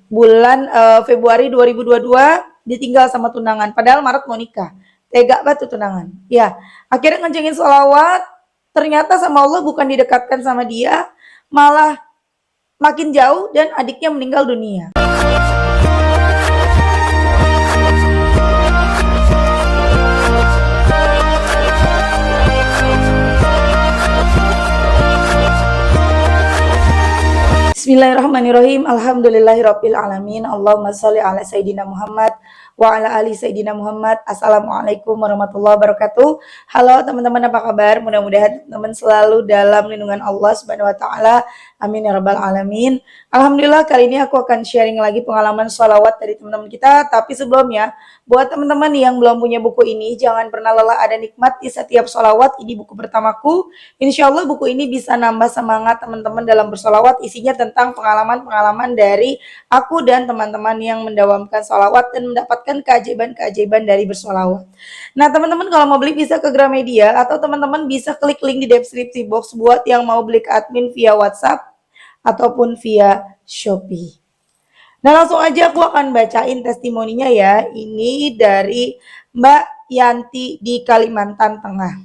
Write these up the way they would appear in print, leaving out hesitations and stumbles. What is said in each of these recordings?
bulan Februari 2022 ditinggal sama tunangan, padahal Maret mau nikah. Tega banget tuh tunangan. Ya, akhirnya ngencengin sholawat, ternyata sama Allah bukan didekatkan sama dia, malah makin jauh dan adiknya meninggal dunia. Bismillahirrahmanirrahim. Alhamdulillahirabbil alamin. Allahumma shalli ala sayidina Muhammad wa ala ali sayidina Muhammad. Assalamualaikum warahmatullahi wabarakatuh. Halo teman-teman, apa kabar? Mudah-mudahan teman selalu dalam lindungan Allah Subhanahu wa taala. Amin ya rabbal alamin. Alhamdulillah, kali ini aku akan sharing lagi pengalaman sholawat dari teman-teman kita. Tapi sebelumnya, buat teman-teman yang belum punya buku ini, jangan pernah lelah ada nikmat di setiap sholawat. Ini buku pertamaku. Insya Allah buku ini bisa nambah semangat teman-teman dalam bersolawat. Isinya tentang pengalaman-pengalaman dari aku dan teman-teman yang mendawamkan sholawat dan mendapatkan keajaiban-keajaiban dari bersolawat. Nah teman-teman, kalau mau beli bisa ke Gramedia atau teman-teman bisa klik link di deskripsi box buat yang mau beli ke admin via WhatsApp ataupun via Shopee. Nah langsung aja aku akan bacain testimoninya ya. Ini dari Mbak Yanti di Kalimantan Tengah.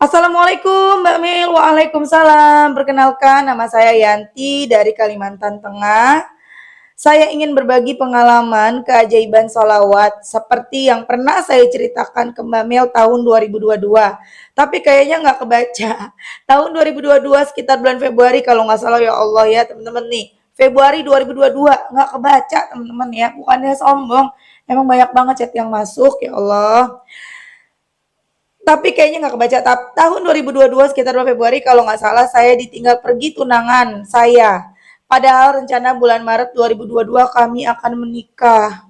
Assalamualaikum Mbak Mil. Waalaikumsalam. Perkenalkan, nama saya Yanti dari Kalimantan Tengah. Saya ingin berbagi pengalaman keajaiban sholawat seperti yang pernah saya ceritakan ke Mbak Mel tahun 2022. Tapi kayaknya nggak kebaca. Tahun 2022 sekitar bulan Februari kalau nggak salah, ya Allah ya teman-teman nih. Februari 2022 nggak kebaca teman-teman ya. Bukannya sombong, emang banyak banget chat yang masuk, ya Allah. Tapi kayaknya nggak kebaca. Tahun 2022 sekitar bulan Februari kalau nggak salah saya ditinggal pergi tunangan saya. Padahal rencana bulan Maret 2022 kami akan menikah.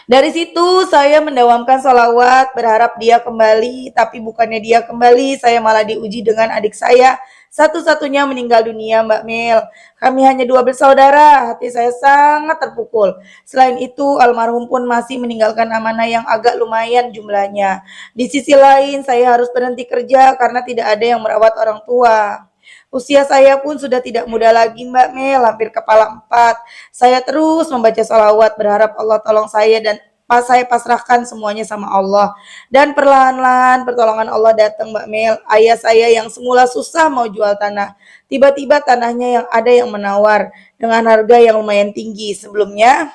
Dari situ saya mendawamkan sholawat, berharap dia kembali, tapi bukannya dia kembali, saya malah diuji dengan adik saya. Satu-satunya meninggal dunia, Mbak Mel. Kami hanya 2 bersaudara, hati saya sangat terpukul. Selain itu, almarhum pun masih meninggalkan amanah yang agak lumayan jumlahnya. Di sisi lain, saya harus berhenti kerja karena tidak ada yang merawat orang tua. Usia saya pun sudah tidak muda lagi, Mbak Mel, hampir kepala 4. Saya terus membaca sholawat, berharap Allah tolong saya dan saya pasrahkan semuanya sama Allah. Dan perlahan-lahan pertolongan Allah datang, Mbak Mel. Ayah saya yang semula susah mau jual tanah, tiba-tiba tanahnya yang ada yang menawar dengan harga yang lumayan tinggi. Sebelumnya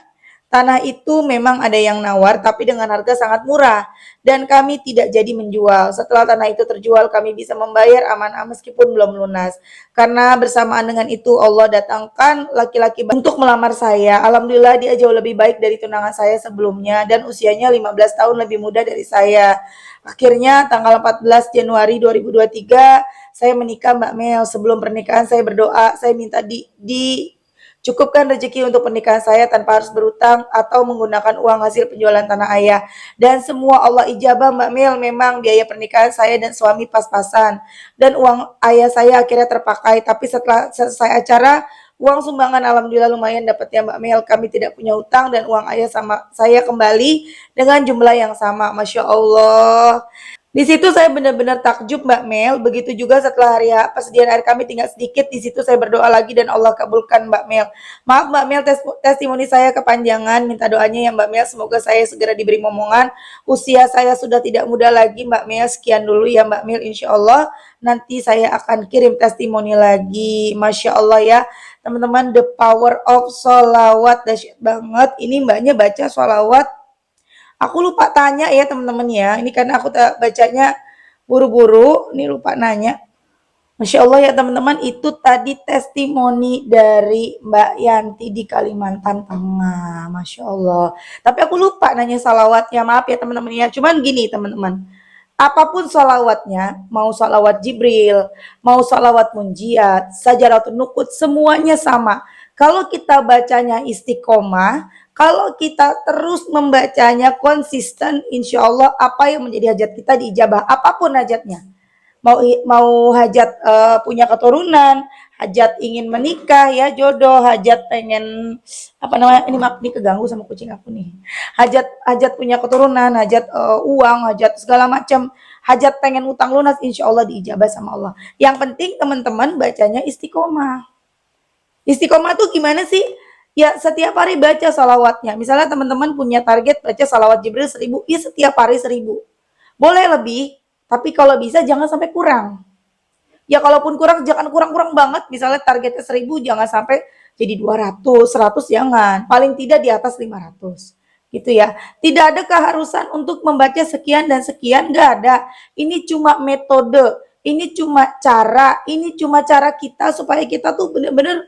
tanah itu memang ada yang nawar, tapi dengan harga sangat murah, dan kami tidak jadi menjual. Setelah tanah itu terjual, kami bisa membayar amanah meskipun belum lunas. Karena bersamaan dengan itu, Allah datangkan laki-laki untuk melamar saya. Alhamdulillah dia jauh lebih baik dari tunangan saya sebelumnya, dan usianya 15 tahun lebih muda dari saya. Akhirnya tanggal 14 Januari 2023, saya menikah, Mbak Mel. Sebelum pernikahan saya berdoa, saya minta cukupkan rezeki untuk pernikahan saya tanpa harus berutang atau menggunakan uang hasil penjualan tanah ayah. Dan semua Allah ijabah, Mbak Mel. Memang biaya pernikahan saya dan suami pas-pasan. Dan uang ayah saya akhirnya terpakai. Tapi setelah selesai acara, uang sumbangan alhamdulillah lumayan dapatnya, Mbak Mel. Kami tidak punya utang dan uang ayah sama saya kembali dengan jumlah yang sama. Masya Allah. Di situ saya benar-benar takjub, Mbak Mel. Begitu juga setelah hari persediaan air kami tinggal sedikit. Di situ saya berdoa lagi dan Allah kabulkan, Mbak Mel. Maaf Mbak Mel, testimoni saya kepanjangan. Minta doanya ya Mbak Mel. Semoga saya segera diberi momongan. Usia saya sudah tidak muda lagi, Mbak Mel. Sekian dulu ya Mbak Mel. Insya Allah nanti saya akan kirim testimoni lagi. Masya Allah ya teman-teman. The power of sholawat, dahsyat banget. Ini mbaknya baca sholawat. Aku lupa tanya ya teman-teman ya. Ini karena aku bacanya buru-buru. Ini lupa nanya. Masya Allah ya teman-teman. Itu tadi testimoni dari Mbak Yanti di Kalimantan Tengah. Masya Allah. Tapi aku lupa nanya salawatnya. Maaf ya teman-teman ya. Cuman gini teman-teman. Apapun salawatnya. Mau salawat Jibril. Mau salawat Munjiat. Sajaratun Nukut. Semuanya sama. Kalau kita bacanya istiqomah, kalau kita terus membacanya konsisten, insya Allah apa yang menjadi hajat kita diijabah, apapun hajatnya. Mau hajat punya keturunan, hajat ingin menikah ya jodoh, hajat pengen apa namanya, ini keganggu sama kucing aku nih. Hajat punya keturunan, hajat uang, hajat segala macam, hajat pengen utang lunas, insya Allah diijabah sama Allah. Yang penting teman-teman bacanya istiqomah. Istiqomah tuh gimana sih? Ya setiap hari baca salawatnya. Misalnya teman-teman punya target baca salawat Jibril 1000, ya setiap hari 1000. Boleh lebih, tapi kalau bisa jangan sampai kurang. Ya kalaupun kurang, jangan kurang-kurang banget. Misalnya targetnya 1000, jangan sampai jadi 200, 100 jangan. Paling tidak di atas 500. Gitu ya. Tidak ada keharusan untuk membaca sekian dan sekian, nggak ada. Ini cuma metode, ini cuma cara kita supaya kita tuh benar-benar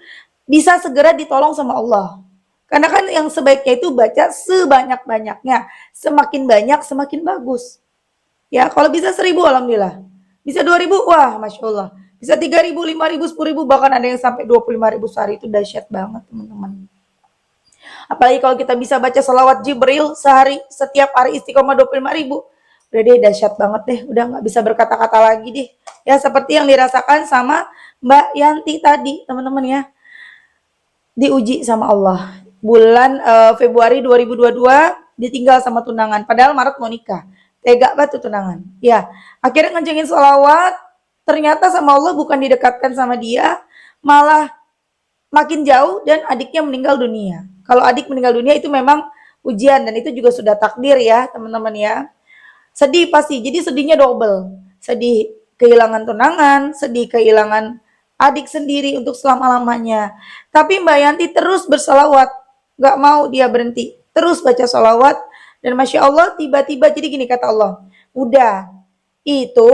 bisa segera ditolong sama Allah. Karena kan yang sebaiknya itu baca sebanyak-banyaknya. Semakin banyak, semakin bagus. Ya, kalau bisa 1000, alhamdulillah. Bisa 2000, wah, Masya Allah. Bisa 3000, 5000, 10.000, bahkan ada yang sampai 25.000 sehari, itu dahsyat banget, teman-teman. Apalagi kalau kita bisa baca salawat Jibril sehari, setiap hari istiqomah 25.000. Udah deh, dahsyat banget deh. Udah nggak bisa berkata-kata lagi deh. Ya, seperti yang dirasakan sama Mbak Yanti tadi, teman-teman ya. Diuji sama Allah. Bulan Februari 2022 ditinggal sama tunangan. Padahal Maret mau nikah. Tega banget tuh tunangan. Ya, akhirnya ngencengin sholawat. Ternyata sama Allah bukan didekatkan sama dia, malah makin jauh dan adiknya meninggal dunia. Kalau adik meninggal dunia itu memang ujian dan itu juga sudah takdir ya teman-teman ya. Sedih pasti, jadi sedihnya double. Sedih kehilangan tunangan, sedih kehilangan adik sendiri untuk selama-lamanya. Tapi Mbak Yanti terus bersalawat, gak mau dia berhenti. Terus baca salawat, dan Masya Allah tiba-tiba jadi gini kata Allah, udah, itu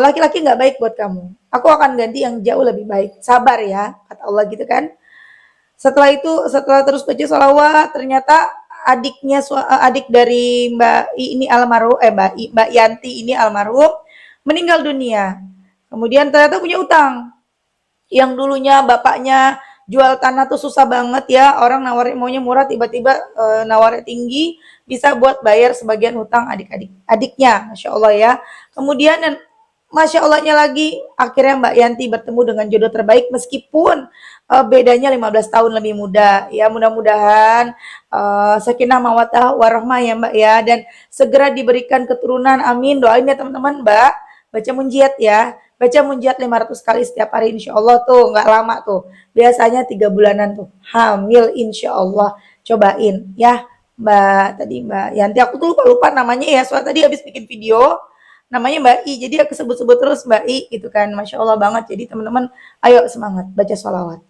laki-laki gak baik buat kamu. Aku akan ganti yang jauh lebih baik. Sabar ya, kata Allah gitu kan. Setelah itu, setelah terus baca salawat, ternyata adik dari Mbak I ini almarhum, Mbak Yanti ini almarhum, meninggal dunia. Kemudian ternyata punya utang. Yang dulunya bapaknya jual tanah tuh susah banget ya, orang nawarin maunya murah, tiba-tiba nawarnya tinggi, bisa buat bayar sebagian hutang adiknya, Masya Allah ya. Kemudian dan Masya Allahnya lagi, akhirnya Mbak Yanti bertemu dengan jodoh terbaik meskipun bedanya 15 tahun lebih muda. Ya mudah-mudahan sakinah mawaddah warahmah ya Mbak ya, dan segera diberikan keturunan, amin. Doain ya teman-teman. Mbak, baca munjiat ya. Baca munjiat 500 kali setiap hari, insya Allah tuh nggak lama tuh. Biasanya 3 bulanan tuh hamil, insya Allah. Cobain ya Mbak, tadi Mbak Yanti, aku tuh lupa namanya ya, soalnya tadi habis bikin video namanya Mbak I, jadi aku sebut-sebut terus Mbak I gitu kan. Masya Allah banget. Jadi teman-teman ayo semangat baca sholawat,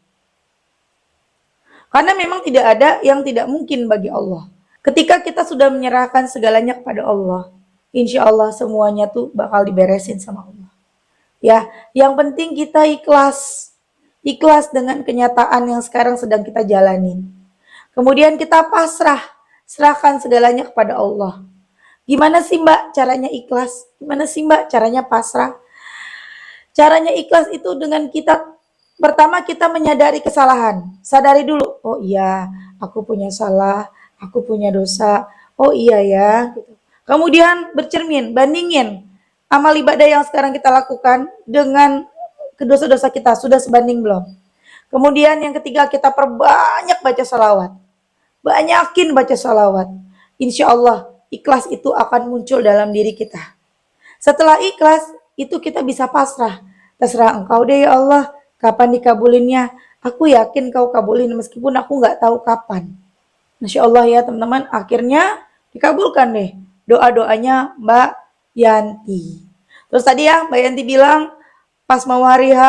karena memang tidak ada yang tidak mungkin bagi Allah. Ketika kita sudah menyerahkan segalanya kepada Allah, insya Allah semuanya tuh bakal diberesin sama Allah. Ya, yang penting kita ikhlas. Ikhlas dengan kenyataan yang sekarang sedang kita jalanin. Kemudian kita pasrah, serahkan segalanya kepada Allah. Gimana sih Mbak caranya ikhlas? Gimana sih Mbak caranya pasrah? Caranya ikhlas itu dengan kita, pertama kita menyadari kesalahan. Sadari dulu, oh iya, aku punya salah, aku punya dosa. Oh iya ya, gitu. Kemudian bercermin, bandingin amal ibadah yang sekarang kita lakukan dengan dosa-dosa kita, sudah sebanding belum? Kemudian yang ketiga, kita perbanyak baca salawat. Banyakin baca salawat. Insya Allah ikhlas itu akan muncul dalam diri kita. Setelah ikhlas, itu kita bisa pasrah. Terserah engkau deh ya Allah, kapan dikabulinnya. Aku yakin kau kabulin meskipun aku nggak tahu kapan. Masya Allah ya teman-teman, akhirnya dikabulkan deh doa-doanya Mbak Yanti. Terus tadi ya Mbak Yanti bilang, pas mau hari H,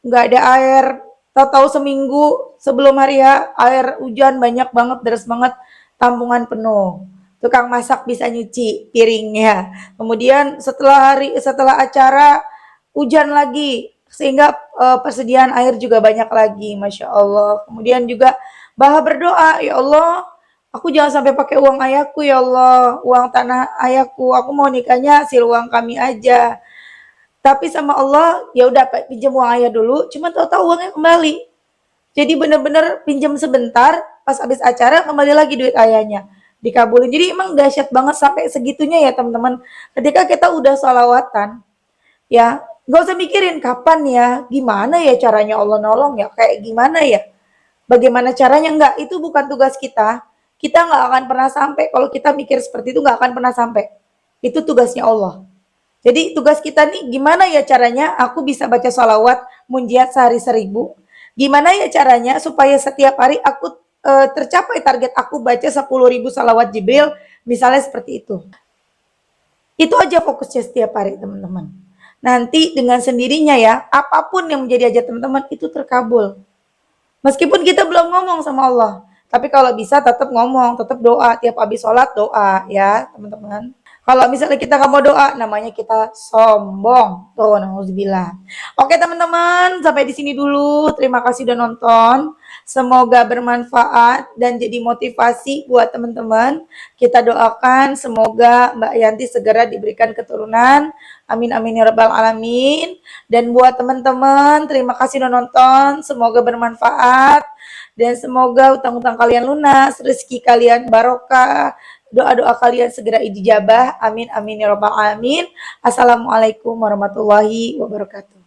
nggak ada air. Tahu-tahu seminggu sebelum hari H, air hujan banyak banget, deras banget, tampungan penuh. Tukang masak bisa nyuci piringnya. Kemudian setelah acara hujan lagi, sehingga persediaan air juga banyak lagi, Masya Allah. Kemudian juga Baha berdoa, ya Allah, aku jangan sampai pakai uang ayahku ya Allah, uang tanah ayahku, aku mau nikahnya hasil uang kami aja. Tapi sama Allah, ya udah pinjam uang ayah dulu, cuma tahu-tahu uangnya kembali. Jadi bener-bener pinjam sebentar, pas habis acara kembali lagi duit ayahnya, dikabulin. Jadi emang dahsyat banget sampai segitunya ya teman-teman. Ketika kita udah sholawatan, ya nggak usah mikirin kapan ya, gimana ya caranya Allah nolong ya, kayak gimana ya, bagaimana caranya, enggak, itu bukan tugas kita. Kita nggak akan pernah sampai, kalau kita mikir seperti itu nggak akan pernah sampai. Itu tugasnya Allah. Jadi tugas kita nih, gimana ya caranya aku bisa baca sholawat munjiat sehari 1000, Gimana ya caranya supaya setiap hari aku tercapai target aku baca 10.000 salawat Jibril, misalnya seperti itu. Itu aja fokusnya setiap hari teman-teman. Nanti dengan sendirinya ya, apapun yang menjadi hajat teman-teman itu terkabul. Meskipun kita belum ngomong sama Allah, tapi kalau bisa tetap ngomong, tetap doa, tiap habis sholat doa ya teman-teman. Kalau misalnya kita nggak mau doa, namanya kita sombong. Tuh, nauzubillah. Oke teman-teman, sampai di sini dulu. Terima kasih udah nonton. Semoga bermanfaat dan jadi motivasi buat teman-teman. Kita doakan semoga Mbak Yanti segera diberikan keturunan. Amin amin ya rabbal alamin. Dan buat teman-teman, terima kasih udah nonton. Semoga bermanfaat dan semoga utang-utang kalian lunas, rezeki kalian barokah, doa-doa kalian segera dijabah. Amin amin ya rabbal alamin. Assalamualaikum warahmatullahi wabarakatuh.